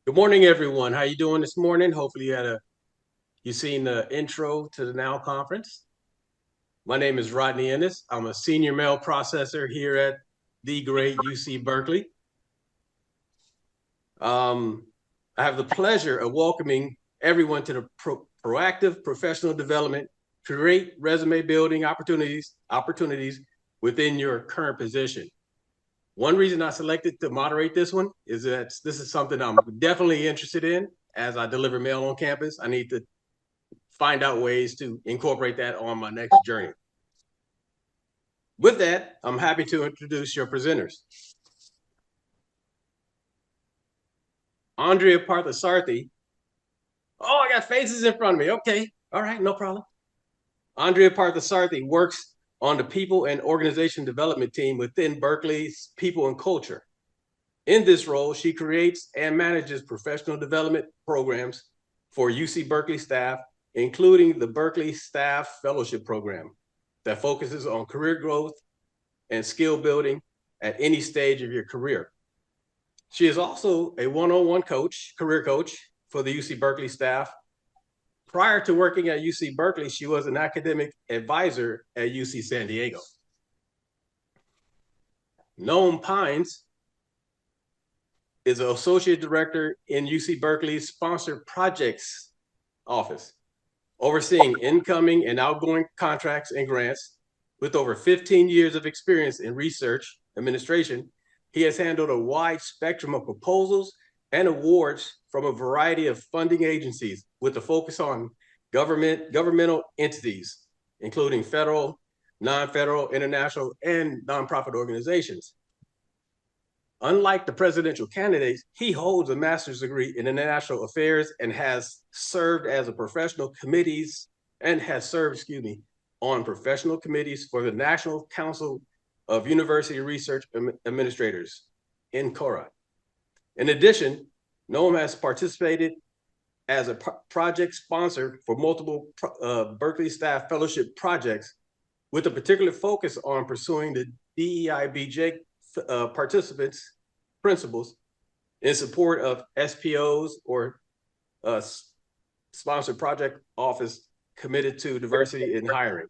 Good morning, everyone. How you doing this morning? Hopefully you seen the intro to the Now conference. My name is Rodney Ennis. I'm a senior mail processor here at the great UC Berkeley. I have the pleasure of welcoming everyone to the proactive professional development, create resume building opportunities within your current position. One reason I selected to moderate this one is that this is something I'm definitely interested in. As I deliver mail on campus, I need to find out ways to incorporate that on my next journey. With that, I'm happy to introduce your presenters. Andrea Parthasarathy. Oh, I got faces in front of me. Okay, all right, no problem. Andrea Parthasarathy works on the people and organization development team within Berkeley's People and Culture. In this role, she creates and manages professional development programs for UC Berkeley staff, including the Berkeley Staff Fellowship Program that focuses on career growth and skill building at any stage of your career. She is also a one-on-one coach, career coach for the UC Berkeley staff. Prior to working at UC Berkeley, she was an academic advisor at UC San Diego. Noam Pines is an associate director in UC Berkeley's sponsored projects office, overseeing incoming and outgoing contracts and grants. With over 15 years of experience in research administration, he has handled a wide spectrum of proposals and awards from a variety of funding agencies with a focus on governmental entities, including federal, non-federal, international, and nonprofit organizations. Unlike the presidential candidates, he holds a master's degree in international affairs and has served as a professional committees and has served, on professional committees for the National Council of University Research Administrators, NCORA. In addition, Noam has participated as a project sponsor for multiple Berkeley staff fellowship projects with a particular focus on pursuing the DEIBJ participants' principles in support of SPOs or sponsored project office committed to diversity in hiring.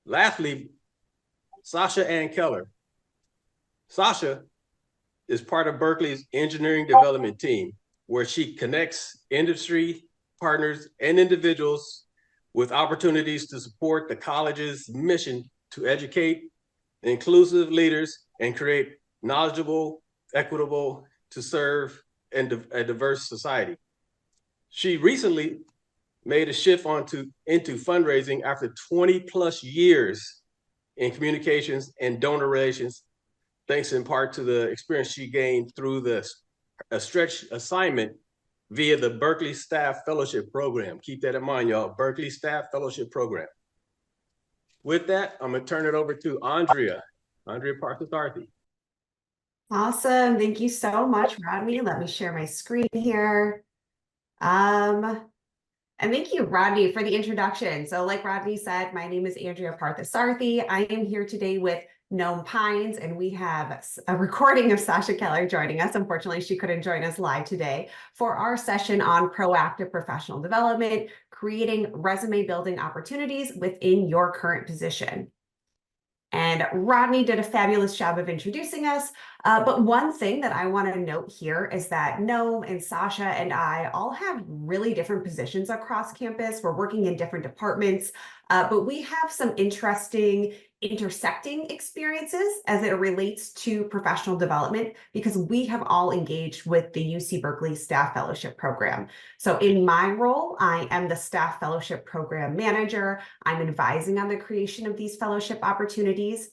Lastly, Sasha and Keller. Sasha is part of Berkeley's engineering development team, where she connects industry partners and individuals with opportunities to support the college's mission to educate inclusive leaders and create knowledgeable, equitable, to serve a diverse society. She recently made a shift into fundraising after 20 plus years in communications and donor relations, thanks in part to the experience she gained through a stretch assignment via the Berkeley Staff Fellowship Program. Keep that in mind, y'all, Berkeley Staff Fellowship Program. With that, I'm gonna turn it over to Andrea Parthasarathy. Awesome, thank you so much, Rodney. Let me share my screen here. And thank you, Rodney, for the introduction. So like Rodney said, my name is Andrea Parthasarathy. I am here today with Noam Pines, and we have a recording of Sasha Keller joining us. Unfortunately, she couldn't join us live today for our session on proactive professional development, creating resume building opportunities within your current position. And Rodney did a fabulous job of introducing us. But one thing that I want to note here is that Noam and Sasha and I all have really different positions across campus. We're working in different departments, but we have some interesting intersecting experiences as it relates to professional development, because we have all engaged with the UC Berkeley Staff Fellowship Program. So in my role, I am the Staff Fellowship Program Manager. I'm advising on the creation of these fellowship opportunities.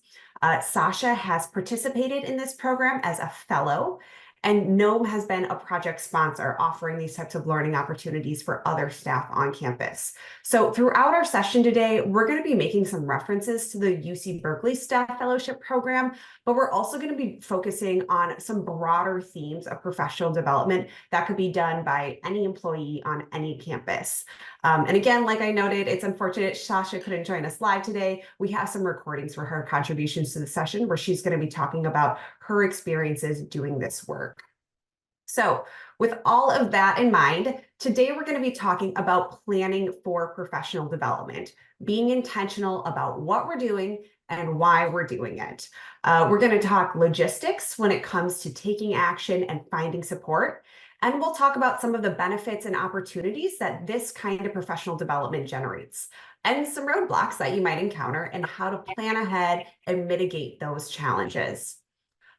Sasha has participated in this program as a fellow, and Noam has been a project sponsor offering these types of learning opportunities for other staff on campus. So throughout our session today, we're going to be making some references to the UC Berkeley Staff Fellowship Program, but we're also going to be focusing on some broader themes of professional development that could be done by any employee on any campus. And again, like I noted, it's unfortunate Sasha couldn't join us live today. We have some recordings for her contributions to the session where she's going to be talking about her experiences doing this work. So with all of that in mind, today we're going to be talking about planning for professional development, being intentional about what we're doing and why we're doing it. We're going to talk logistics when it comes to taking action and finding support. And we'll talk about some of the benefits and opportunities that this kind of professional development generates, and some roadblocks that you might encounter and how to plan ahead and mitigate those challenges.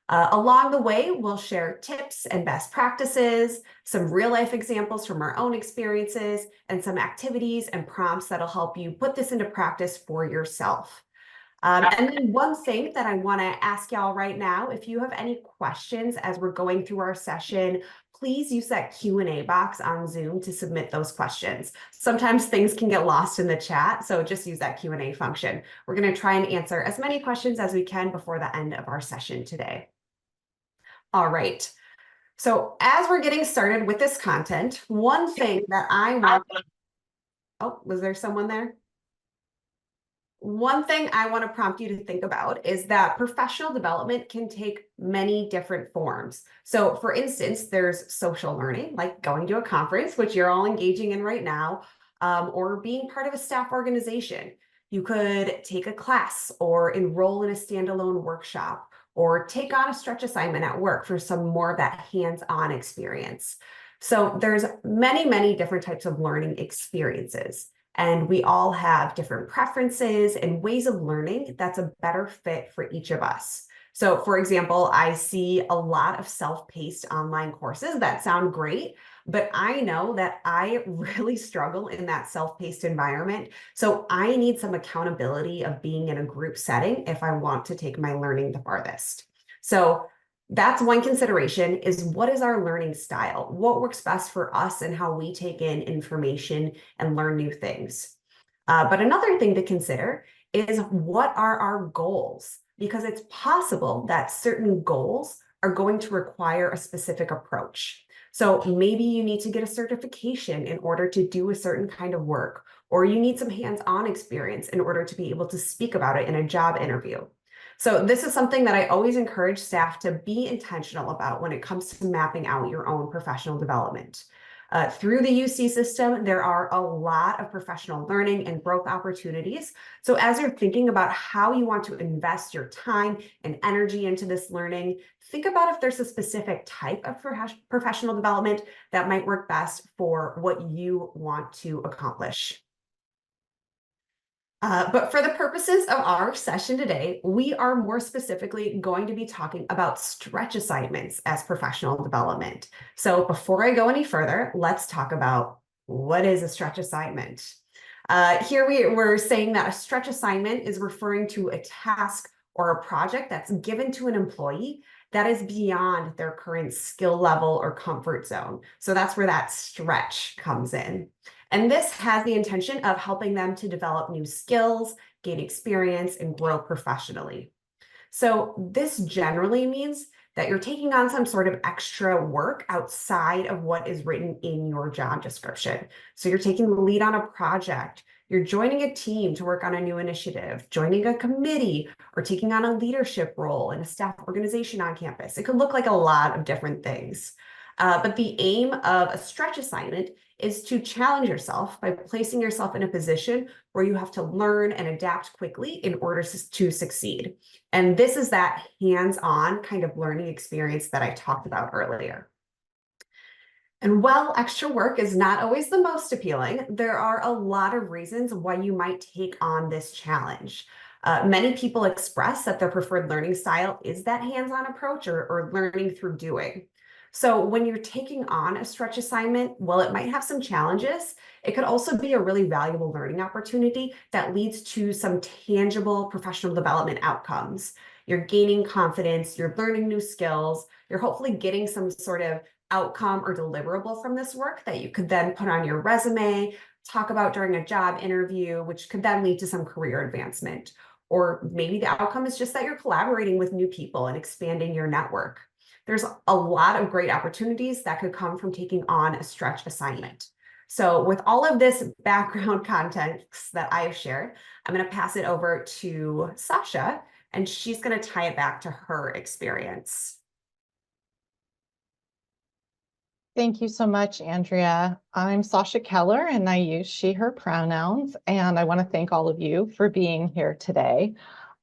Along the way, we'll share tips and best practices, some real life examples from our own experiences, and some activities and prompts that'll help you put this into practice for yourself. And then one thing that I want to ask y'all right now, if you have any questions as we're going through our session, please use that Q&A box on Zoom to submit those questions. Sometimes things can get lost in the chat, so just use that Q&A function. We're going to try and answer as many questions as we can before the end of our session today. All right. So as we're getting started with this content, one thing that I want... Oh, was there someone there? One thing I want to prompt you to think about is that professional development can take many different forms. So for instance, there's social learning, like going to a conference, which you're all engaging in right now, or being part of a staff organization. You could take a class or enroll in a standalone workshop, or take on a stretch assignment at work for some more of that hands-on experience. So there's many, many different types of learning experiences. And we all have different preferences and ways of learning that's a better fit for each of us. So for example, I see a lot of self-paced online courses that sound great, but I know that I really struggle in that self-paced environment. So I need some accountability of being in a group setting if I want to take my learning the farthest. So that's one consideration, is what is our learning style? What works best for us and how we take in information and learn new things. But another thing to consider is, what are our goals? Because it's possible that certain goals are going to require a specific approach. So maybe you need to get a certification in order to do a certain kind of work, or you need some hands-on experience in order to be able to speak about it in a job interview. So this is something that I always encourage staff to be intentional about when it comes to mapping out your own professional development. Through the UC system, there are a lot of professional learning and growth opportunities. So as you're thinking about how you want to invest your time and energy into this learning, think about if there's a specific type of professional development that might work best for what you want to accomplish. But for the purposes of our session today, we are more specifically going to be talking about stretch assignments as professional development. So before I go any further, let's talk about, what is a stretch assignment? Here we're saying that a stretch assignment is referring to a task or a project that's given to an employee that is beyond their current skill level or comfort zone. So that's where that stretch comes in. And this has the intention of helping them to develop new skills, gain experience, and grow professionally. So this generally means that you're taking on some sort of extra work outside of what is written in your job description. So you're taking the lead on a project, you're joining a team to work on a new initiative, joining a committee, or taking on a leadership role in a staff organization on campus. It could look like a lot of different things. But the aim of a stretch assignment is to challenge yourself by placing yourself in a position where you have to learn and adapt quickly in order to succeed. And this is that hands-on kind of learning experience that I talked about earlier. And while extra work is not always the most appealing, there are a lot of reasons why you might take on this challenge. Many people express that their preferred learning style is that hands-on approach, or learning through doing. So when you're taking on a stretch assignment, while it might have some challenges, it could also be a really valuable learning opportunity that leads to some tangible professional development outcomes. You're gaining confidence, you're learning new skills, you're hopefully getting some sort of outcome or deliverable from this work that you could then put on your resume, talk about during a job interview, which could then lead to some career advancement. Or maybe the outcome is just that you're collaborating with new people and expanding your network. There's a lot of great opportunities that could come from taking on a stretch assignment. So with all of this background context that I have shared, I'm going to pass it over to Sasha and she's going to tie it back to her experience. Thank you so much, Andrea. I'm Sasha Keller, and I use she, her pronouns, and I want to thank all of you for being here today.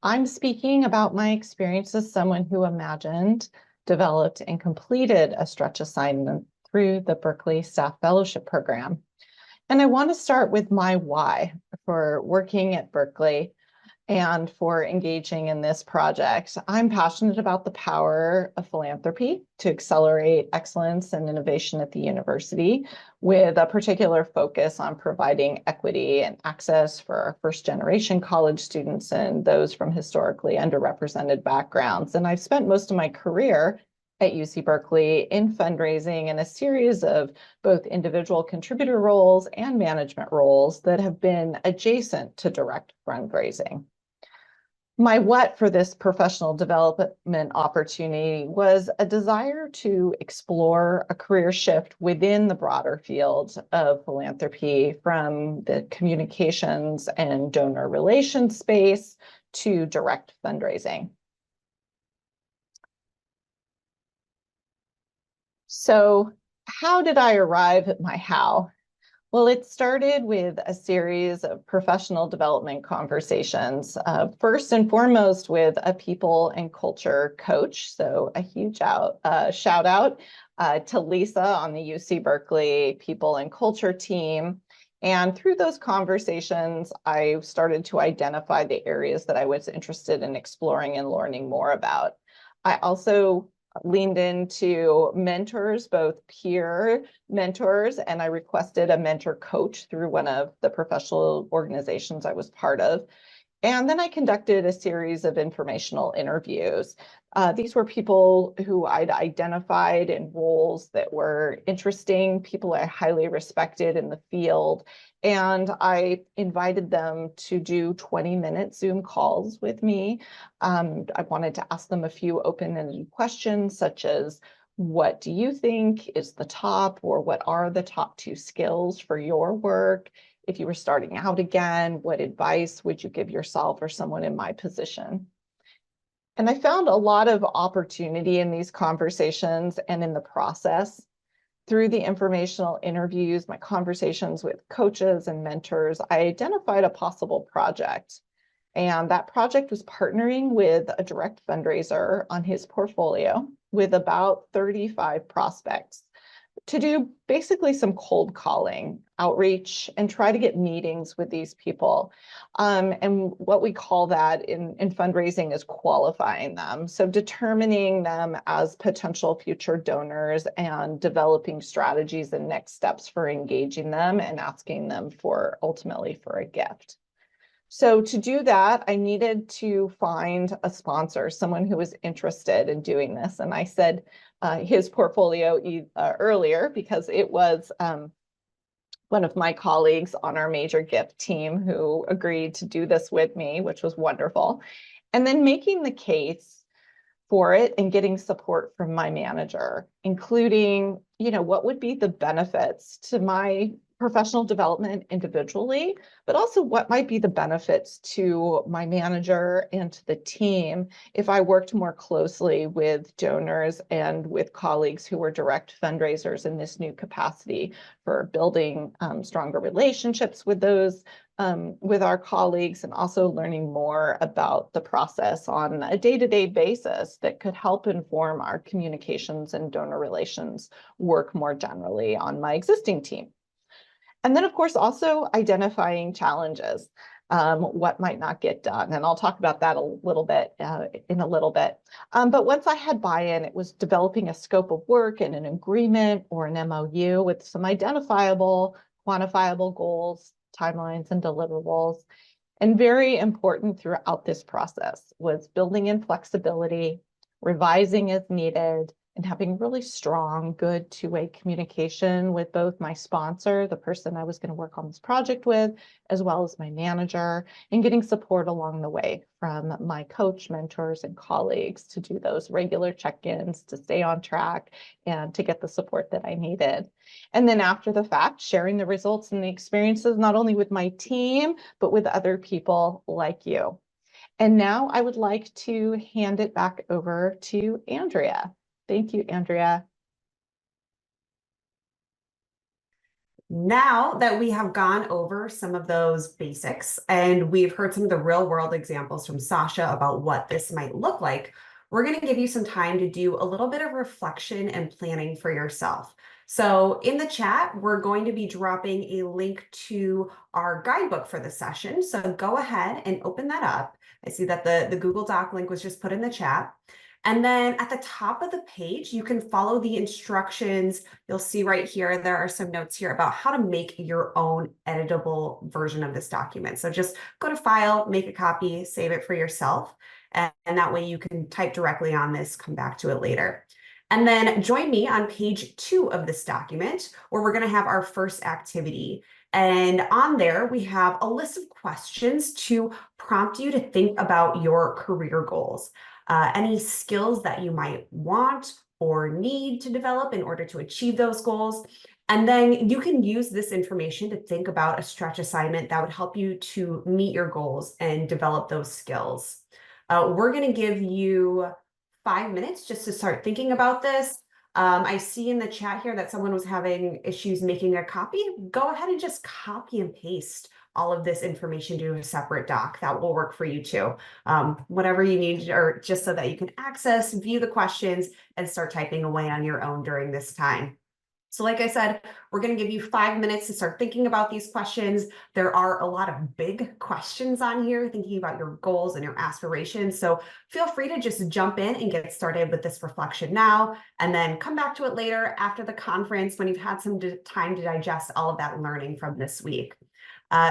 I'm speaking about my experience as someone who imagined, developed, and completed a stretch assignment through the Berkeley Staff Fellowship Program. And I want to start with my why for working at Berkeley and for engaging in this project. I'm passionate about the power of philanthropy to accelerate excellence and innovation at the university, with a particular focus on providing equity and access for our first-generation college students and those from historically underrepresented backgrounds. And I've spent most of my career at UC Berkeley in fundraising and a series of both individual contributor roles and management roles that have been adjacent to direct fundraising. My what for this professional development opportunity was a desire to explore a career shift within the broader field of philanthropy, from the communications and donor relations space to direct fundraising. So how did I arrive at my how? Well, it started with a series of professional development conversations, first and foremost with a people and culture coach. So a huge shout out to Lisa on the UC Berkeley people and culture team. And through those conversations, I started to identify the areas that I was interested in exploring and learning more about. I also leaned into mentors, both peer mentors, and I requested a mentor coach through one of the professional organizations I was part of. And then I conducted a series of informational interviews. These were people who I'd identified in roles that were interesting, people I highly respected in the field. And I invited them to do 20-minute Zoom calls with me. I wanted to ask them a few open-ended questions, such as, what do you think is the top, or what are the top 2 skills for your work? If you were starting out again, what advice would you give yourself or someone in my position? And I found a lot of opportunity in these conversations and in the process. Through the informational interviews, my conversations with coaches and mentors, I identified a possible project. And that project was partnering with a direct fundraiser on his portfolio with about 35 prospects to do basically some cold calling, outreach, and try to get meetings with these people. And what we call that in fundraising is qualifying them. So determining them as potential future donors and developing strategies and next steps for engaging them and asking them for ultimately for a gift. So to do that, I needed to find a sponsor, someone who was interested in doing this. And I said his portfolio earlier because it was one of my colleagues on our major gift team who agreed to do this with me, which was wonderful. And then making the case for it and getting support from my manager, including, what would be the benefits to my professional development individually, but also what might be the benefits to my manager and to the team if I worked more closely with donors and with colleagues who were direct fundraisers in this new capacity for building stronger relationships with those with our colleagues, and also learning more about the process on a day-to-day basis that could help inform our communications and donor relations work more generally on my existing team. And then, of course, also identifying challenges, what might not get done. And I'll talk about that a little bit in a little bit. But once I had buy-in, it was developing a scope of work and an agreement or an MOU with some identifiable, quantifiable goals, timelines, and deliverables. And very important throughout this process was building in flexibility, revising as needed, and having really strong, good two-way communication with both my sponsor, the person I was going to work on this project with, as well as my manager, and getting support along the way from my coach, mentors, and colleagues to do those regular check-ins, to stay on track, and to get the support that I needed. And then after the fact, sharing the results and the experiences, not only with my team, but with other people like you. And now I would like to hand it back over to Andrea. Thank you, Andrea. Now that we have gone over some of those basics and we've heard some of the real world examples from Sasha about what this might look like, we're going to give you some time to do a little bit of reflection and planning for yourself. So in the chat, we're going to be dropping a link to our guidebook for the session. So go ahead and open that up. I see that the Google Doc link was just put in the chat. And then at the top of the page, you can follow the instructions. You'll see right here, there are some notes here about how to make your own editable version of this document. So just go to File, make a copy, save it for yourself. And that way you can type directly on this, come back to it later. And then join me on page 2 of this document, where we're going to have our first activity. And on there, we have a list of questions to prompt you to think about your career goals. Any skills that you might want or need to develop in order to achieve those goals. And then you can use this information to think about a stretch assignment that would help you to meet your goals and develop those skills. We're going to give you 5 minutes just to start thinking about this. I see in the chat here that someone was having issues making a copy. Go ahead and just copy and paste all of this information to a separate doc. That will work for you too. Whatever you need, or just so that you can access, view the questions, and start typing away on your own during this time. So like I said, we're going to give you 5 minutes to start thinking about these questions. There are a lot of big questions on here, thinking about your goals and your aspirations. So feel free to just jump in and get started with this reflection now, and then come back to it later after the conference when you've had some time to digest all of that learning from this week.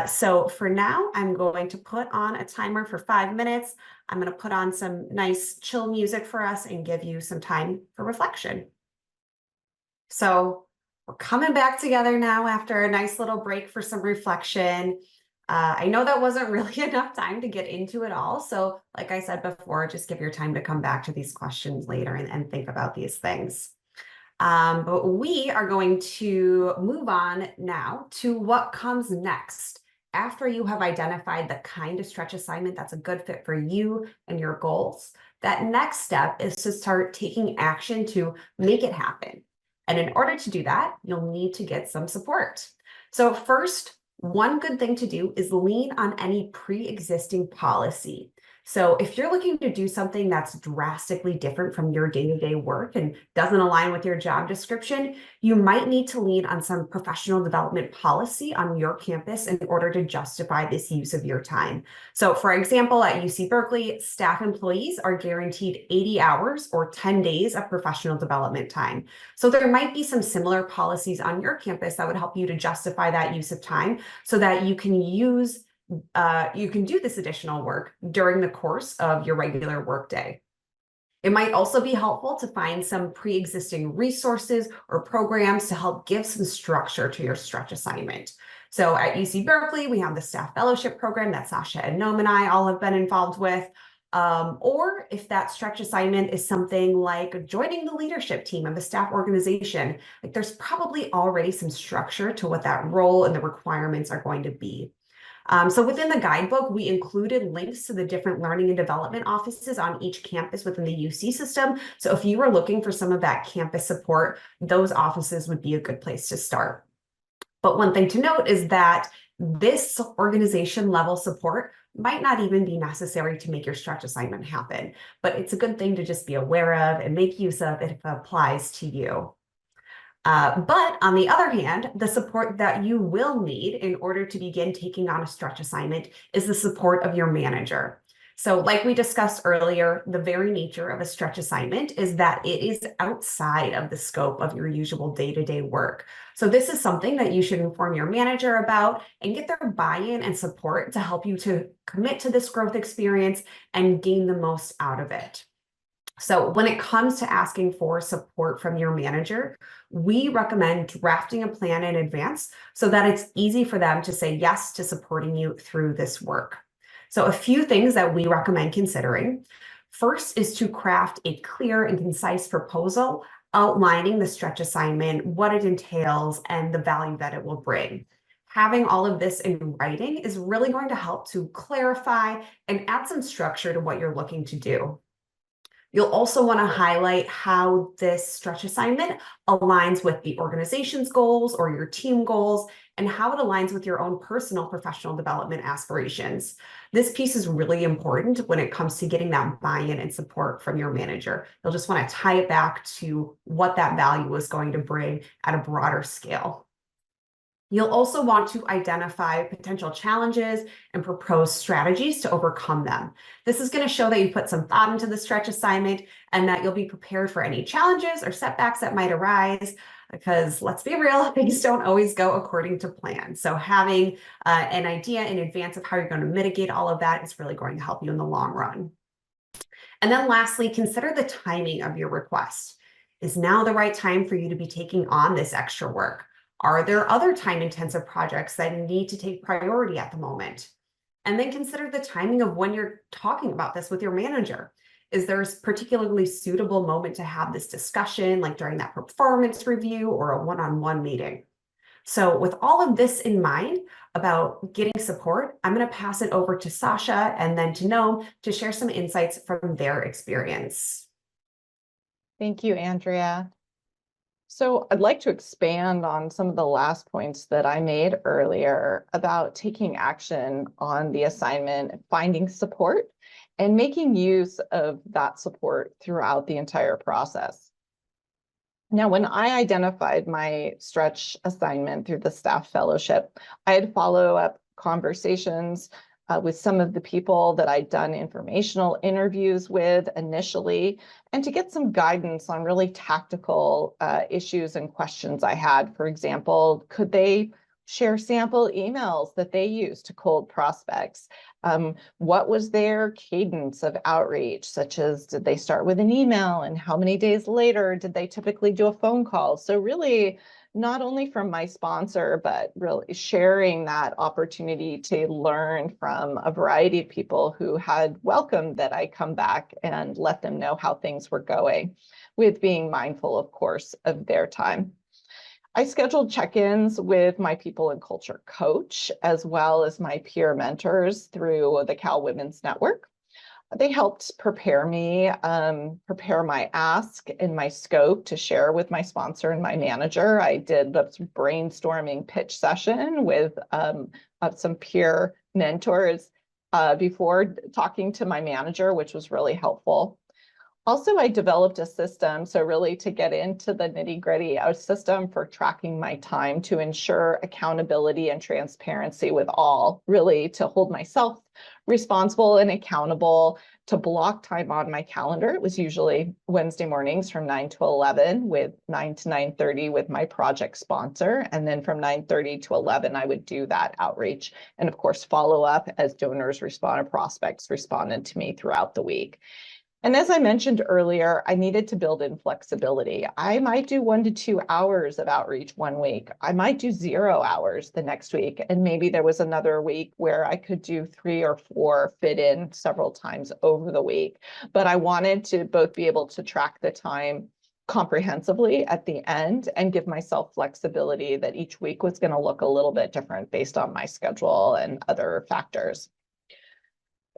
So for now, I'm going to put on a timer for 5 minutes. I'm going to put on some nice chill music for us and give you some time for reflection. So we're coming back together now after a nice little break for some reflection. I know that wasn't really enough time to get into it all. So like I said before, just give your time to come back to these questions later and think about these things. But we are going to move on now to what comes next after you have identified the kind of stretch assignment that's a good fit for you and your goals. That next step is to start taking action to make it happen. And in order to do that, you'll need to get some support. So first, one good thing to do is lean on any pre-existing policy. So if you're looking to do something that's drastically different from your day-to-day work and doesn't align with your job description, you might need to lean on some professional development policy on your campus in order to justify this use of your time. So for example, at UC Berkeley, staff employees are guaranteed 80 hours or 10 days of professional development time. So there might be some similar policies on your campus that would help you to justify that use of time so that you can do this additional work during the course of your regular workday. It might also be helpful to find some pre-existing resources or programs to help give some structure to your stretch assignment. So at UC Berkeley, we have the staff fellowship program that Sasha and Noam and I all have been involved with. Or if that stretch assignment is something like joining the leadership team of a staff organization, like there's probably already some structure to what that role and the requirements are going to be. So within the guidebook, we included links to the different learning and development offices on each campus within the UC system. So if you were looking for some of that campus support, those offices would be a good place to start. But one thing to note is that this organization level support might not even be necessary to make your stretch assignment happen, but it's a good thing to just be aware of and make use of if it applies to you. But on the other hand, the support that you will need in order to begin taking on a stretch assignment is the support of your manager. So like we discussed earlier, the very nature of a stretch assignment is that it is outside of the scope of your usual day-to-day work. So this is something that you should inform your manager about and get their buy-in and support to help you to commit to this growth experience and gain the most out of it. So when it comes to asking for support from your manager, we recommend drafting a plan in advance so that it's easy for them to say yes to supporting you through this work. So a few things that we recommend considering. First is to craft a clear and concise proposal outlining the stretch assignment, what it entails, and the value that it will bring. Having all of this in writing is really going to help to clarify and add some structure to what you're looking to do. You'll also want to highlight how this stretch assignment aligns with the organization's goals or your team goals, and how it aligns with your own personal professional development aspirations. This piece is really important when it comes to getting that buy-in and support from your manager. You'll just want to tie it back to what that value is going to bring at a broader scale. You'll also want to identify potential challenges and propose strategies to overcome them. This is going to show that you put some thought into the stretch assignment and that you'll be prepared for any challenges or setbacks that might arise, because let's be real, things don't always go according to plan. So having an idea in advance of how you're going to mitigate all of that is really going to help you in the long run. And then lastly, consider the timing of your request. Is now the right time for you to be taking on this extra work? Are there other time-intensive projects that need to take priority at the moment? And then consider the timing of when you're talking about this with your manager. Is there a particularly suitable moment to have this discussion, like during that performance review or a one-on-one meeting? So with all of this in mind about getting support, I'm going to pass it over to Sasha and then to Noam to share some insights from their experience. Thank you, Andrea. So I'd like to expand on some of the last points that I made earlier about taking action on the assignment, finding support, and making use of that support throughout the entire process. Now, when I identified my stretch assignment through the staff fellowship, I had follow-up conversations with some of the people that I'd done informational interviews with initially, and to get some guidance on really tactical issues and questions I had. For example, could they share sample emails that they use to cold prospects? What was their cadence of outreach, such as did they start with an email, and how many days later did they typically do a phone call? So really, not only from my sponsor, but really sharing that opportunity to learn from a variety of people who had welcomed that I come back and let them know how things were going, with being mindful, of course, of their time. I scheduled check-ins with my people and culture coach, as well as my peer mentors through the Cal Women's Network. They helped prepare me, prepare my ask and my scope to share with my sponsor and my manager. I did a brainstorming pitch session with some peer mentors before talking to my manager, which was really helpful. Also, I developed a system, so really to get into the nitty-gritty, a system for tracking my time to ensure accountability and transparency with all, really to hold myself responsible and accountable, to block time on my calendar. It was usually Wednesday mornings from 9 to 11, with 9 to 9:30 with my project sponsor. And then from 9:30 to 11, I would do that outreach. And of course, follow up as donors responded, prospects responded to me throughout the week. And as I mentioned earlier, I needed to build in flexibility. I might do 1 to 2 hours of outreach one week. I might do 0 hours the next week. And maybe there was another week where I could do 3 or 4, fit in several times over the week. But I wanted to both be able to track the time comprehensively at the end and give myself flexibility that each week was going to look a little bit different based on my schedule and other factors.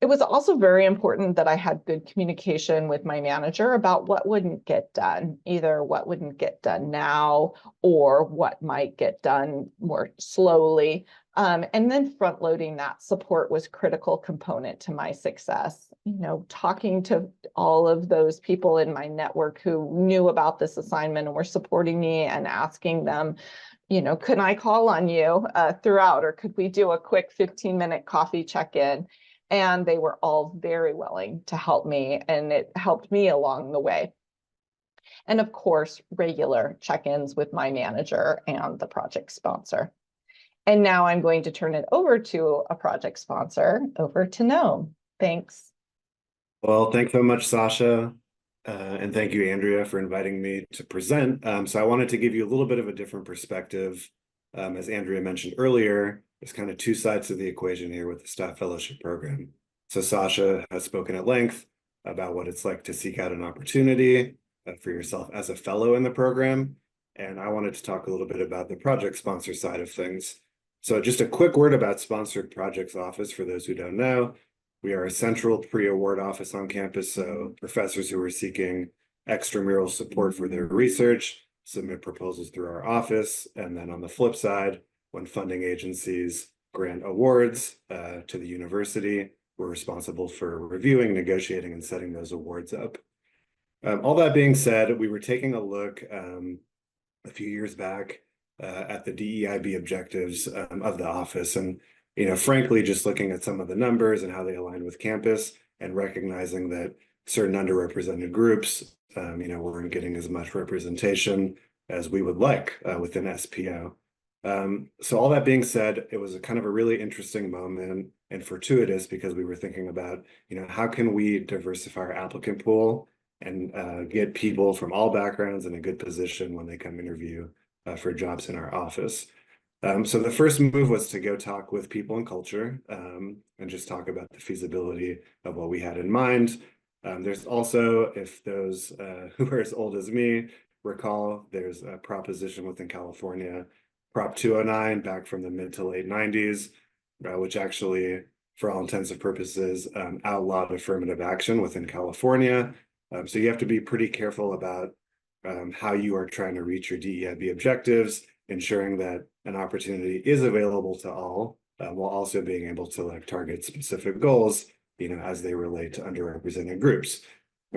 It was also very important that I had good communication with my manager about what wouldn't get done, either what wouldn't get done now or what might get done more slowly. And then front loading that support was a critical component to my success. You know, talking to all of those people in my network who knew about this assignment and were supporting me, and asking them, you know, could I call on you throughout, or could we do a quick 15-minute coffee check-in? And they were all very willing to help me, and it helped me along the way. And of course, regular check-ins with my manager and the project sponsor. And now I'm going to turn it over to a project sponsor, over to Noam. Thanks. Well, thanks so much, Sasha. And thank you, Andrea, for inviting me to present. So I wanted to give you a little bit of a different perspective. As Andrea mentioned earlier, there's kind of 2 sides to the equation here with the staff fellowship program. So Sasha has spoken at length about what it's like to seek out an opportunity for yourself as a fellow in the program. And I wanted to talk a little bit about the project sponsor side of things, So just a quick word about Sponsored Projects Office for those who don't know. We are a central pre-award office on campus, so professors who are seeking extramural support for their research submit proposals through our office. And then on the flip side, when funding agencies grant awards to the university, we're responsible for reviewing, negotiating, and setting those awards up. All that being said, we were taking a look a few years back at the DEIB objectives of the office. And, frankly, just looking at some of the numbers and how they align with campus and recognizing that certain underrepresented groups, weren't getting as much representation as we would like within SPO. So all that being said, it was a kind of a really interesting moment and fortuitous because we were thinking about, how can we diversify our applicant pool and get people from all backgrounds in a good position when they come interview for jobs in our office. So the first move was to go talk with people and culture and just talk about the feasibility of what we had in mind. There's also, if those who are as old as me recall, there's a proposition within California, Prop 209, back from the mid to late 90s, which actually, for all intents and purposes, outlawed affirmative action within California. So you have to be pretty careful about how you are trying to reach your DEIB objectives, ensuring that an opportunity is available to all, while also being able to target specific goals, as they relate to underrepresented groups.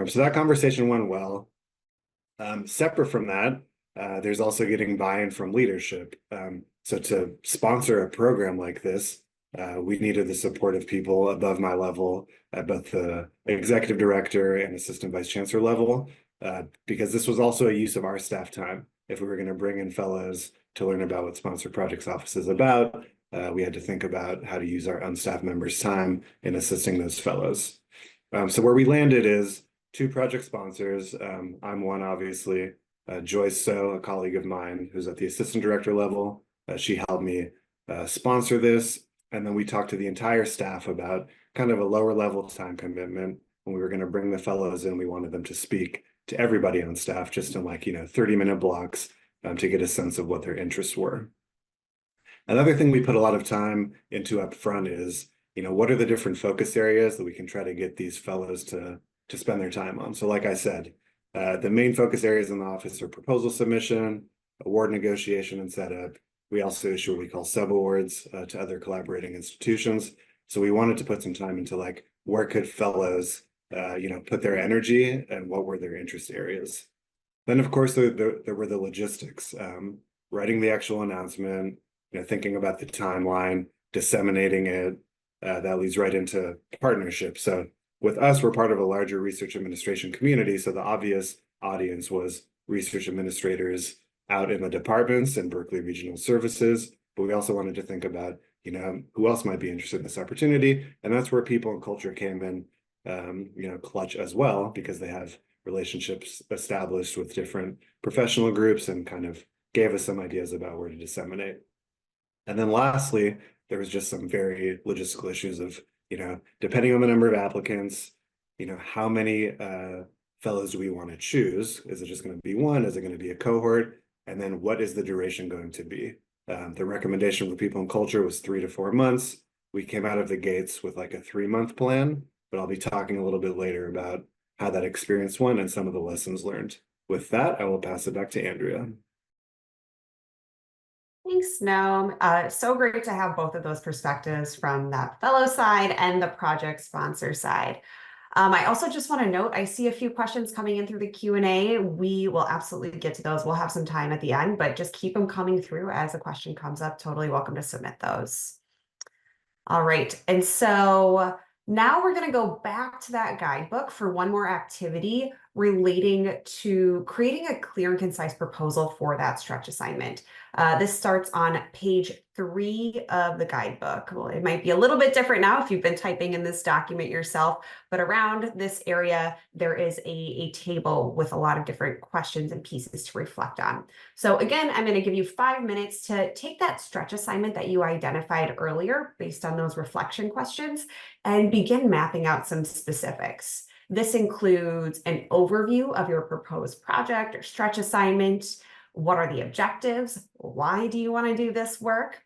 So that conversation went well. Separate from that, there's also getting buy-in from leadership. So to sponsor a program like this, we needed the support of people above my level at both the executive director and assistant vice chancellor level, because this was also a use of our staff time. If we were going to bring in fellows to learn about what Sponsored Projects Office is about, we had to think about how to use our own staff members' time in assisting those fellows. So where we landed is 2 project sponsors. I'm one, obviously. Joyce So, a colleague of mine who's at the assistant director level. She helped me sponsor this. And then we talked to the entire staff about kind of a lower level time commitment. When we were going to bring the fellows in, we wanted them to speak to everybody on staff just in 30-minute blocks to get a sense of what their interests were. Another thing we put a lot of time into up front is, what are the different focus areas that we can try to get these fellows to spend their time on? So like I said, the main focus areas in the office are proposal submission, award negotiation and setup. We also issue what we call subawards to other collaborating institutions. So we wanted to put some time into where could fellows, put their energy and what were their interest areas. Then of course there were the logistics, writing the actual announcement, thinking about the timeline, disseminating it. That leads right into partnership. So with us, we're part of a larger research administration community. So the obvious audience was research administrators out in the departments and Berkeley Regional Services. But we also wanted to think about, who else might be interested in this opportunity. And that's where people and culture came in, clutch as well, because they have relationships established with different professional groups and kind of gave us some ideas about where to disseminate. And then lastly, there was just some very logistical issues of, depending on the number of applicants, how many fellows do we want to choose? Is it just going to be one? Is it going to be a cohort? And then what is the duration going to be? The recommendation for people in culture was 3 to 4 months. We came out of the gates with a 3-month plan, but I'll be talking a little bit later about how that experience went and some of the lessons learned. With that, I will pass it back to Andrea. Thanks, Noam. So great to have both of those perspectives from that fellow side and the project sponsor side. I also just want to note, I see a few questions coming in through the Q&A. We will absolutely get to those. We'll have some time at the end, but just keep them coming through as a question comes up. Totally welcome to submit those. All right, and so now we're going to go back to that guidebook for one more activity relating to creating a clear and concise proposal for that stretch assignment. This starts on page 3 of the guidebook. Well, it might be a little bit different now if you've been typing in this document yourself, but around this area, there is a table with a lot of different questions and pieces to reflect on. So again, I'm going to give you 5 minutes to take that stretch assignment that you identified earlier based on those reflection questions and begin mapping out some specifics. This includes an overview of your proposed project or stretch assignment. What are the objectives? Why do you want to do this work?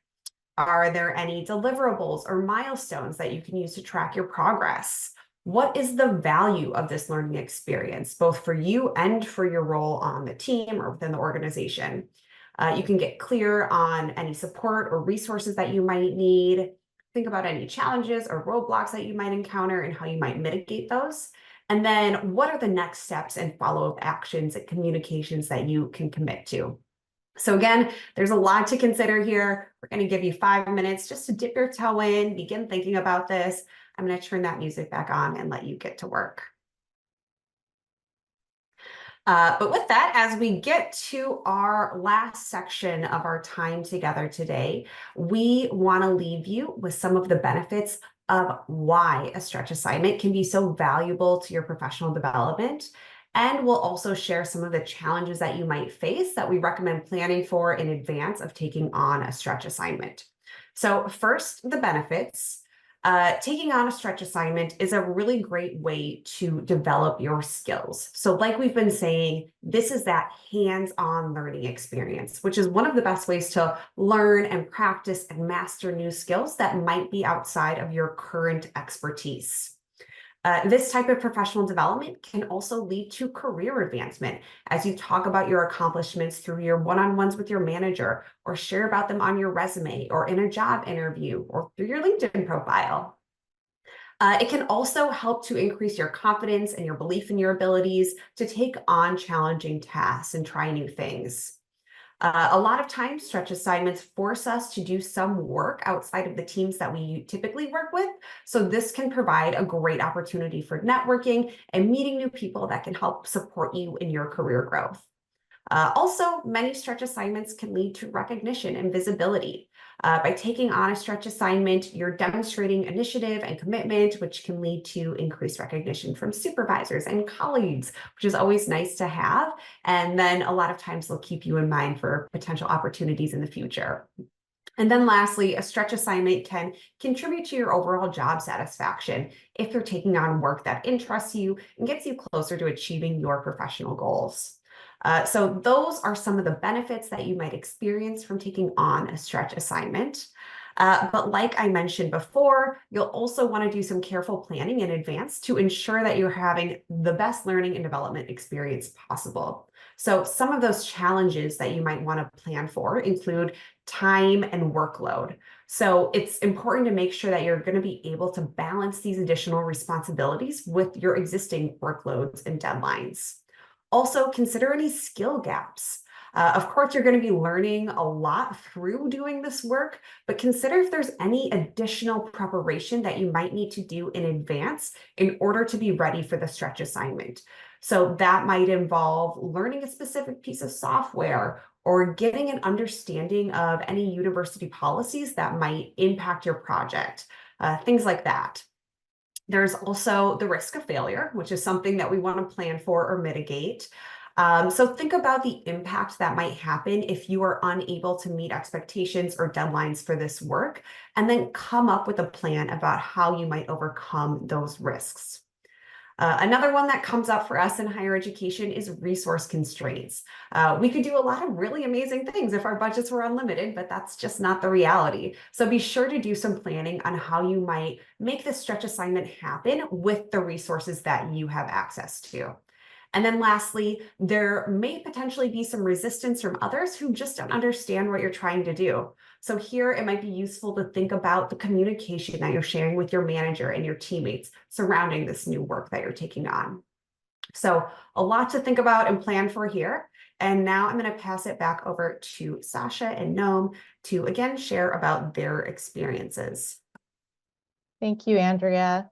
Are there any deliverables or milestones that you can use to track your progress? What is the value of this learning experience, both for you and for your role on the team or within the organization? You can get clear on any support or resources that you might need. Think about any challenges or roadblocks that you might encounter and how you might mitigate those. And then what are the next steps and follow-up actions and communications that you can commit to? So again, there's a lot to consider here. We're going to give you 5 minutes just to dip your toe in, begin thinking about this. I'm going to turn that music back on and let you get to work. But with that, as we get to our last section of our time together today, we want to leave you with some of the benefits of why a stretch assignment can be so valuable to your professional development. And we'll also share some of the challenges that you might face that we recommend planning for in advance of taking on a stretch assignment. So first, the benefits. Taking on a stretch assignment is a really great way to develop your skills. So like we've been saying, this is that hands-on learning experience, which is one of the best ways to learn and practice and master new skills that might be outside of your current expertise. This type of professional development can also lead to career advancement as you talk about your accomplishments through your one-on-ones with your manager, or share about them on your resume or in a job interview or through your LinkedIn profile. It can also help to increase your confidence and your belief in your abilities to take on challenging tasks and try new things. A lot of times, stretch assignments force us to do some work outside of the teams that we typically work with. So this can provide a great opportunity for networking and meeting new people that can help support you in your career growth. Also, many stretch assignments can lead to recognition and visibility. By taking on a stretch assignment, you're demonstrating initiative and commitment, which can lead to increased recognition from supervisors and colleagues, which is always nice to have. And then a lot of times they'll keep you in mind for potential opportunities in the future. And then lastly, a stretch assignment can contribute to your overall job satisfaction if you're taking on work that interests you and gets you closer to achieving your professional goals. So those are some of the benefits that you might experience from taking on a stretch assignment. But like I mentioned before, you'll also want to do some careful planning in advance to ensure that you're having the best learning and development experience possible. So some of those challenges that you might want to plan for include time and workload. So it's important to make sure that you're going to be able to balance these additional responsibilities with your existing workloads and deadlines. Also, consider any skill gaps. Of course, you're going to be learning a lot through doing this work, but consider if there's any additional preparation that you might need to do in advance in order to be ready for the stretch assignment. So that might involve learning a specific piece of software or getting an understanding of any university policies that might impact your project, things like that. There's also the risk of failure, which is something that we want to plan for or mitigate. So think about the impact that might happen if you are unable to meet expectations or deadlines for this work, and then come up with a plan about how you might overcome those risks. Another one that comes up for us in higher education is resource constraints. We could do a lot of really amazing things if our budgets were unlimited, but that's just not the reality. So be sure to do some planning on how you might make this stretch assignment happen with the resources that you have access to. And then lastly, there may potentially be some resistance from others who just don't understand what you're trying to do. So here it might be useful to think about the communication that you're sharing with your manager and your teammates surrounding this new work that you're taking on. So a lot to think about and plan for here. And now I'm going to pass it back over to Sasha and Noam to again share about their experiences. Thank you, Andrea.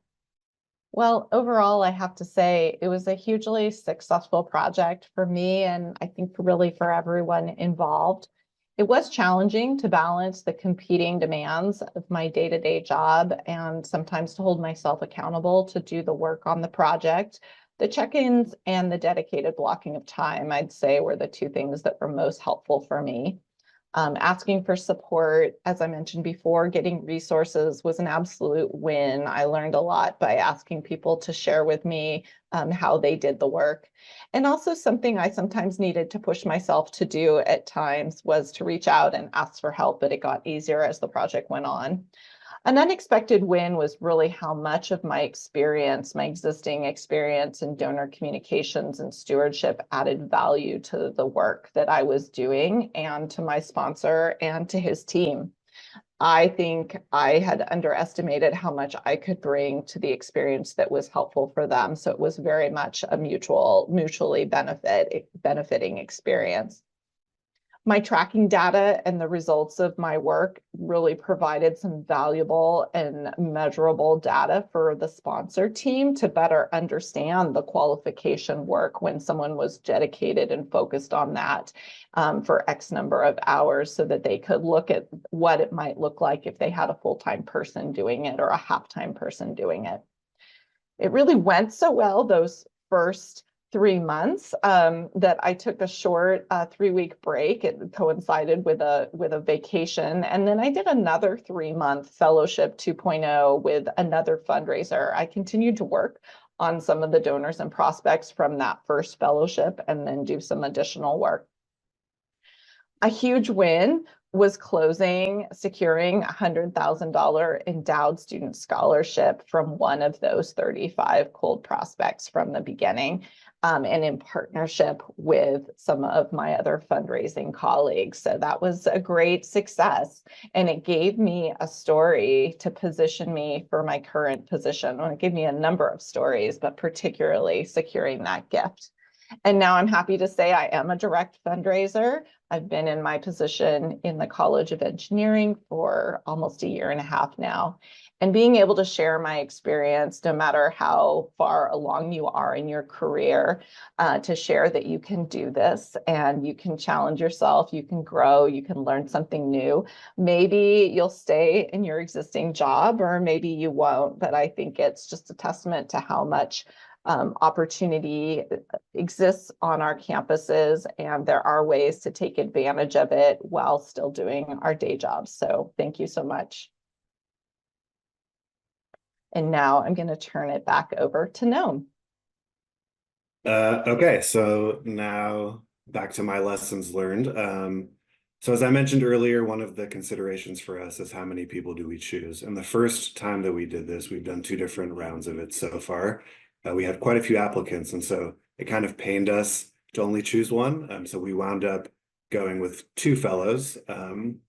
Well, overall, I have to say it was a hugely successful project for me, and I think really for everyone involved. It was challenging to balance the competing demands of my day-to-day job and sometimes to hold myself accountable to do the work on the project. The check-ins and the dedicated blocking of time, I'd say, were the two things that were most helpful for me. Asking for support, as I mentioned before, getting resources was an absolute win. I learned a lot by asking people to share with me how they did the work. And also something I sometimes needed to push myself to do at times was to reach out and ask for help, but it got easier as the project went on. An unexpected win was really how much of my experience, my existing experience in donor communications and stewardship added value to the work that I was doing and to my sponsor and to his team. I think I had underestimated how much I could bring to the experience that was helpful for them. So it was very much a mutually benefiting experience. My tracking data and the results of my work really provided some valuable and measurable data for the sponsor team to better understand the qualification work when someone was dedicated and focused on that for X number of hours, so that they could look at what it might look like if they had a full-time person doing it or a half-time person doing it. It really went so well those first 3 months that I took a short 3-week break. It coincided with a vacation. And then I did another 3-month fellowship 2.0 with another fundraiser. I continued to work on some of the donors and prospects from that first fellowship and then do some additional work. A huge win was securing a $100,000 endowed student scholarship from one of those 35 cold prospects from the beginning, and in partnership with some of my other fundraising colleagues. So that was a great success, and it gave me a story to position me for my current position. Well, it gave me a number of stories, but particularly securing that gift. And now I'm happy to say I am a direct fundraiser. I've been in my position in the College of Engineering for almost a year and a half now. And being able to share my experience, no matter how far along you are in your career, to share that you can do this and you can challenge yourself, you can grow, you can learn something new. Maybe you'll stay in your existing job or maybe you won't, but I think it's just a testament to how much opportunity exists on our campuses, and there are ways to take advantage of it while still doing our day jobs. So thank you so much. And now I'm going to turn it back over to Noam. Okay, so now back to my lessons learned. So as I mentioned earlier, one of the considerations for us is how many people do we choose? And the first time that we did this, we've done 2 different rounds of it so far. We had quite a few applicants, and so it kind of pained us to only choose one. So we wound up going with 2 fellows, and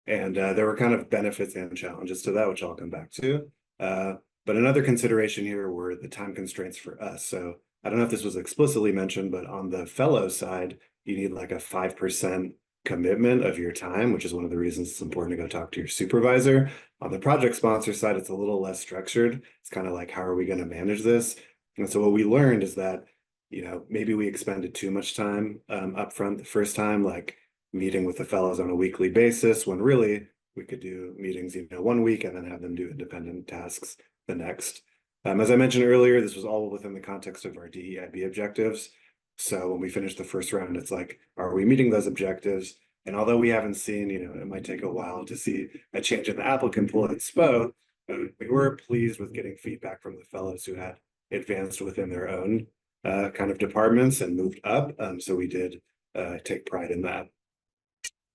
there were kind of benefits and challenges to that, which I'll come back to. But another consideration here were the time constraints for us. So I don't know if this was explicitly mentioned, but on the fellow side, you need like a 5% commitment of your time, which is one of the reasons it's important to go talk to your supervisor. On the project sponsor side, it's a little less structured. It's kind of like, how are we going to manage this? And so what we learned is that, maybe we expended too much time up front the first time, like meeting with the fellows on a weekly basis, when really we could do meetings, 1 week and then have them do independent tasks the next. As I mentioned earlier, this was all within the context of our DEIB objectives. So when we finished the first round, it's like, are we meeting those objectives? And although we haven't seen, it might take a while to see a change in the applicant pool at SPO, we were pleased with getting feedback from the fellows who had advanced within their own kind of departments and moved up. So we did take pride in that.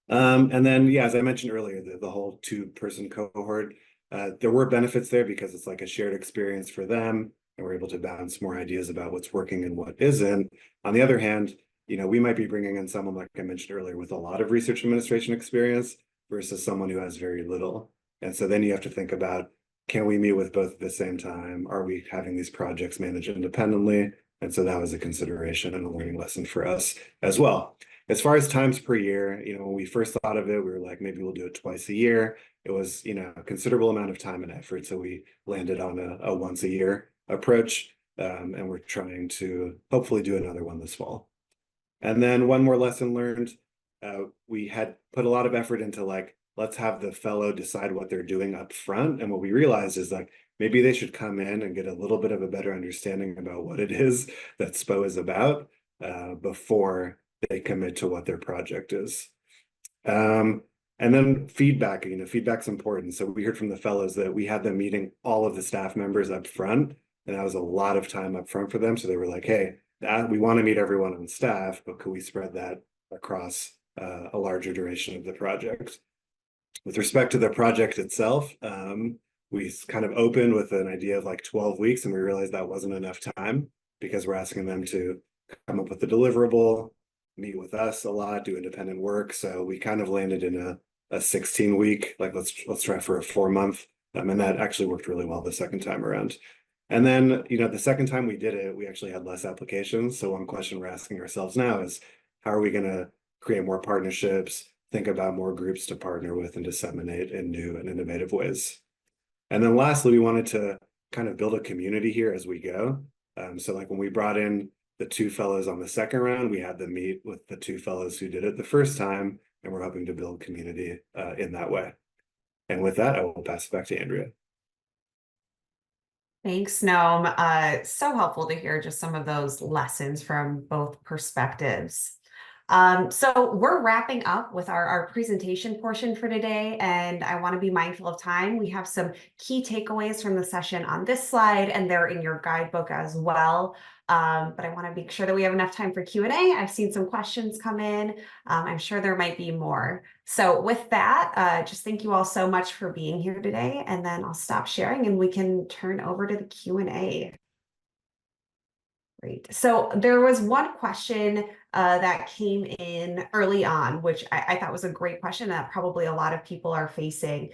And then, yeah, as I mentioned earlier, the whole 2-person cohort, there were benefits there because it's like a shared experience for them, and we're able to bounce more ideas about what's working and what isn't. On the other hand, we might be bringing in someone, like I mentioned earlier, with a lot of research administration experience versus someone who has very little. And so then you have to think about, can we meet with both at the same time? Are we having these projects managed independently? And so that was a consideration and a learning lesson for us as well. As far as times per year, when we first thought of it, we were like, maybe we'll do it twice a year. It was, a considerable amount of time and effort. So we landed on a once a year approach, and we're trying to hopefully do another one this fall. And then one more lesson learned, we had put a lot of effort into like, let's have the fellow decide what they're doing up front. And what we realized is like, maybe they should come in and get a little bit of a better understanding about what it is that SPO is about before they commit to what their project is. And then feedback, feedback's important. So we heard from the fellows that we had them meeting all of the staff members up front, and that was a lot of time up front for them. So they were like, hey, we want to meet everyone on staff, but could we spread that across a larger duration of the project? With respect to the project itself, we kind of opened with an idea of like 12 weeks, and we realized that wasn't enough time because we're asking them to come up with the deliverable, meet with us a lot, do independent work. So we kind of landed in a 16-week, like let's try for a 4-month. And that actually worked really well the second time around. And then, the second time we did it, we actually had less applications. So one question we're asking ourselves now is, how are we going to create more partnerships, think about more groups to partner with and disseminate in new and innovative ways? And then lastly, we wanted to kind of build a community here as we go. So like when we brought in the 2 fellows on the second round, we had them meet with the 2 fellows who did it the first time, and we're hoping to build community in that way. And with that, I will pass it back to Andrea. Thanks, Noam. So helpful to hear just some of those lessons from both perspectives. So we're wrapping up with our presentation portion for today, and I want to be mindful of time. We have some key takeaways from the session on this slide, and they're in your guidebook as well. But I want to make sure that we have enough time for Q&A. I've seen some questions come in. I'm sure there might be more. So with that, just thank you all so much for being here today, and then I'll stop sharing and we can turn over to the Q&A. Great. So there was one question that came in early on, which I thought was a great question that probably a lot of people are facing,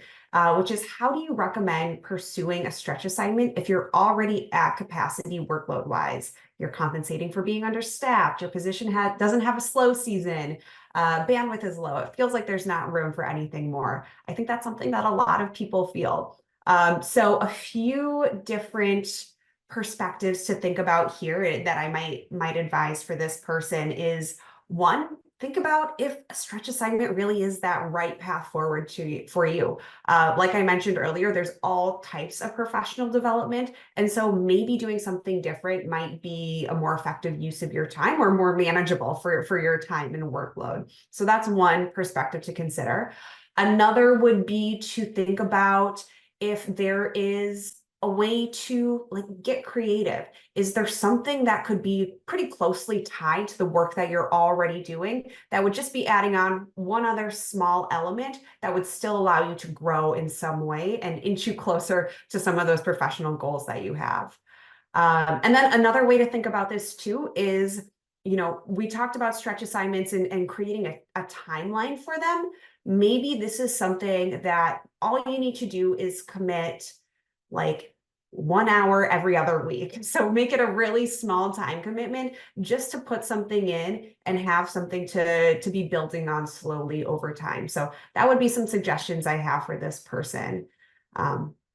which is, how do you recommend pursuing a stretch assignment if you're already at capacity workload wise? You're compensating for being understaffed, your position doesn't have a slow season, bandwidth is low. It feels like there's not room for anything more. I think that's something that a lot of people feel. So a few different perspectives to think about here that I might advise for this person is, one, think about if a stretch assignment really is that right path forward for you. Like I mentioned earlier, there's all types of professional development. And so maybe doing something different might be a more effective use of your time or more manageable for your time and workload. So that's one perspective to consider. Another would be to think about if there is a way to get creative. Is there something that could be pretty closely tied to the work that you're already doing that would just be adding on one other small element that would still allow you to grow in some way and inch you closer to some of those professional goals that you have? And then another way to think about this too is, we talked about stretch assignments and creating a timeline for them. Maybe this is something that all you need to do is commit like 1 hour every other week. So make it a really small time commitment just to put something in and have something to be building on slowly over time. So that would be some suggestions I have for this person.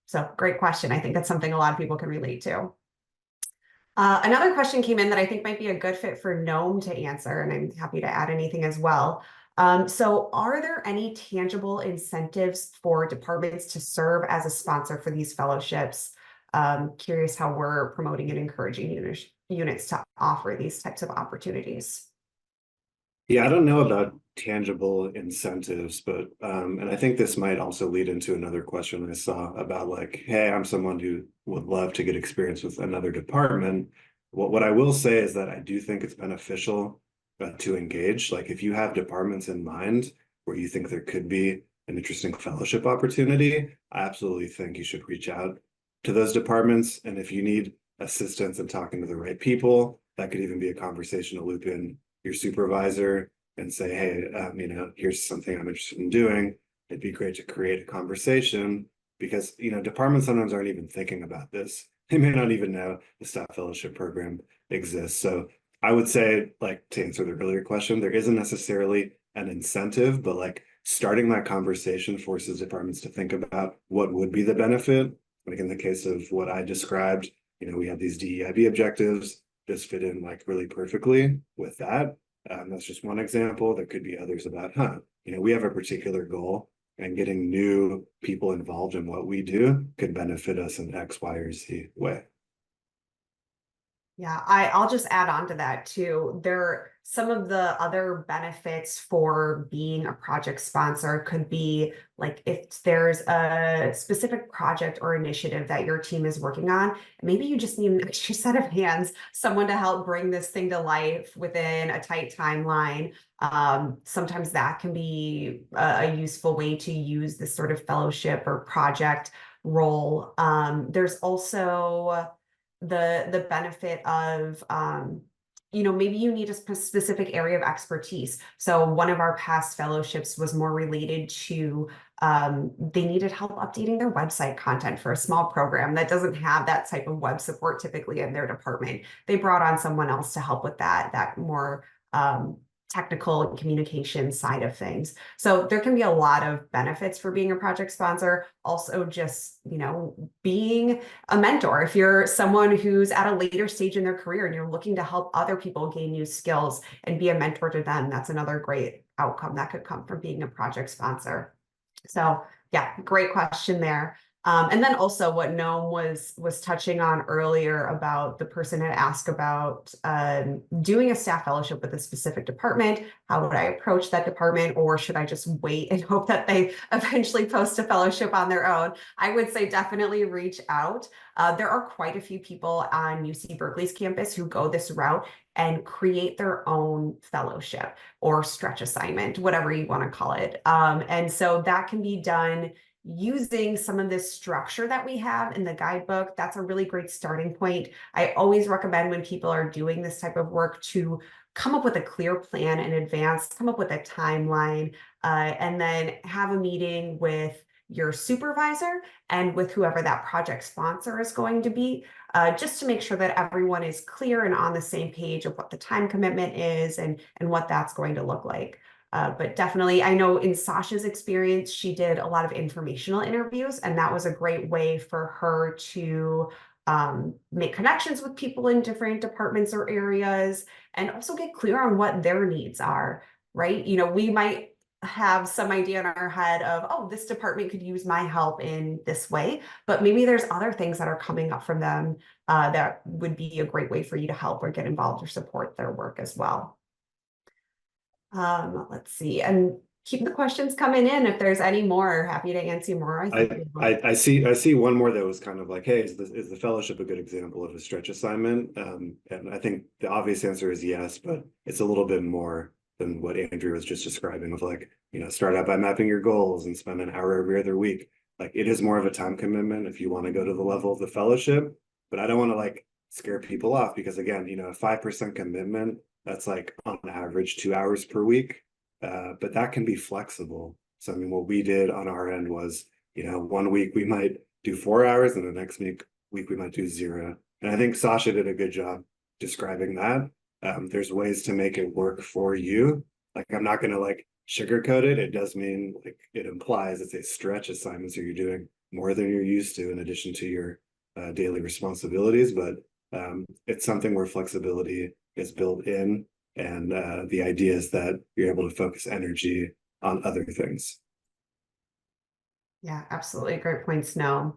So great question. I think that's something a lot of people can relate to. Another question came in that I think might be a good fit for Noam to answer, and I'm happy to add anything as well. So are there any tangible incentives for departments to serve as a sponsor for these fellowships? Curious how we're promoting and encouraging units to offer these types of opportunities. Yeah, I don't know about tangible incentives, but and I think this might also lead into another question I saw about like, hey, I'm someone who would love to get experience with another department. What I will say is that I do think it's beneficial to engage. Like if you have departments in mind where you think there could be an interesting fellowship opportunity, I absolutely think you should reach out to those departments. And if you need assistance in talking to the right people, that could even be a conversation to loop in your supervisor and say, hey, here's something I'm interested in doing. It'd be great to create a conversation because, departments sometimes aren't even thinking about this. They may not even know the staff fellowship program exists. So I would say, like, to answer the earlier question, there isn't necessarily an incentive, but like starting that conversation forces departments to think about what would be the benefit. Like in the case of what I described, we have these DEIB objectives. This fit in like really perfectly with that. That's just one example. There could be others about, we have a particular goal and getting new people involved in what we do could benefit us in X, Y, or Z way. Yeah, I'll just add on to that too. Some of the other benefits for being a project sponsor could be like if there's a specific project or initiative that your team is working on, maybe you just need an extra set of hands, someone to help bring this thing to life within a tight timeline. Sometimes that can be a useful way to use this sort of fellowship or project role. There's also the benefit of maybe you need a specific area of expertise. So one of our past fellowships was more related to they needed help updating their website content for a small program that doesn't have that type of web support typically in their department. They brought on someone else to help with that more technical and communication side of things. So there can be a lot of benefits for being a project sponsor. Also just, being a mentor. If you're someone who's at a later stage in their career and you're looking to help other people gain new skills and be a mentor to them, that's another great outcome that could come from being a project sponsor. So yeah, great question there. And then also what Noam was touching on earlier about the person had asked about doing a staff fellowship with a specific department. How would I approach that department, or should I just wait and hope that they eventually post a fellowship on their own? I would say definitely reach out. There are quite a few people on UC Berkeley's campus who go this route and create their own fellowship or stretch assignment, whatever you want to call it. And so that can be done using some of this structure that we have in the guidebook. That's a really great starting point. I always recommend when people are doing this type of work to come up with a clear plan in advance, come up with a timeline, and then have a meeting with your supervisor and with whoever that project sponsor is going to be, just to make sure that everyone is clear and on the same page of what the time commitment is and what that's going to look like. But definitely, I know in Sasha's experience, she did a lot of informational interviews, and that was a great way for her to make connections with people in different departments or areas, and also get clear on what their needs are, right? We might have some idea in our head of, oh, this department could use my help in this way, but maybe there's other things that are coming up from them that would be a great way for you to help or get involved or support their work as well. Let's see, and keep the questions coming in if there's any more. Happy to answer more. I see one more that was kind of like, hey, is the fellowship a good example of a stretch assignment? And I think the obvious answer is yes, but it's a little bit more than what Andrea was just describing of like, start out by mapping your goals and spend an hour every other week. Like it is more of a time commitment if you want to go to the level of the fellowship, but I don't want to like scare people off because again, a 5% commitment, that's like on average 2 hours per week. But that can be flexible. So I mean, what we did on our end was, 1 week we might do 4 hours and the next week we might do 0. And I think Sasha did a good job describing that. There's ways to make it work for you. Like I'm not gonna like sugarcoat it. It does mean like it implies it's a stretch assignment, so you're doing more than you're used to in addition to your daily responsibilities. But it's something where flexibility is built in, and the idea is that you're able to focus energy on other things. Yeah, absolutely. Great points, Noam.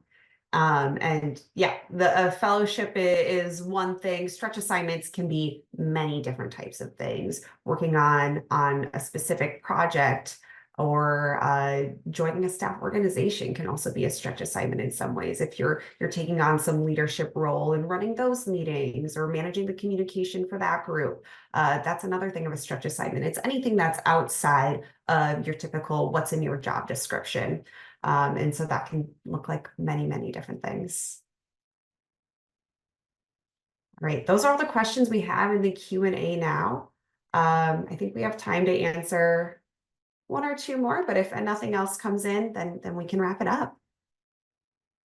And yeah, the fellowship is one thing. Stretch assignments can be many different types of things. Working on a specific project or joining a staff organization can also be a stretch assignment in some ways. If you're taking on some leadership role and running those meetings or managing the communication for that group, that's another thing of a stretch assignment. It's anything that's outside of your typical what's in your job description. And so that can look like many, many different things. All right, those are all the questions we have in the Q&A now. I think we have time to answer 1 or 2 more, but if nothing else comes in, then we can wrap it up.